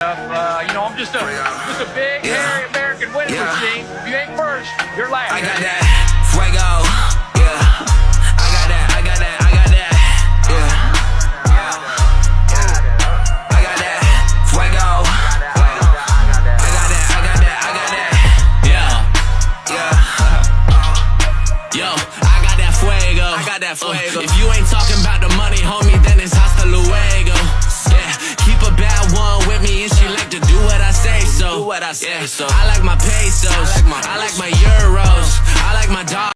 I'm just a big, hairy American winning machine. If you ain't first, you're last. I got that fuego, yeah. I got that, I got that, I got that, yeah. I got that fuego. I got that, I got that, I got that, yeah. Yo, I got that fuego. I got that fuego. If you ain't talking about the money, homie, then it's hasta luego. Yeah, keep a bad one with me and she like to do what I say so. I like my pesos, I like my euros, I like my dollars.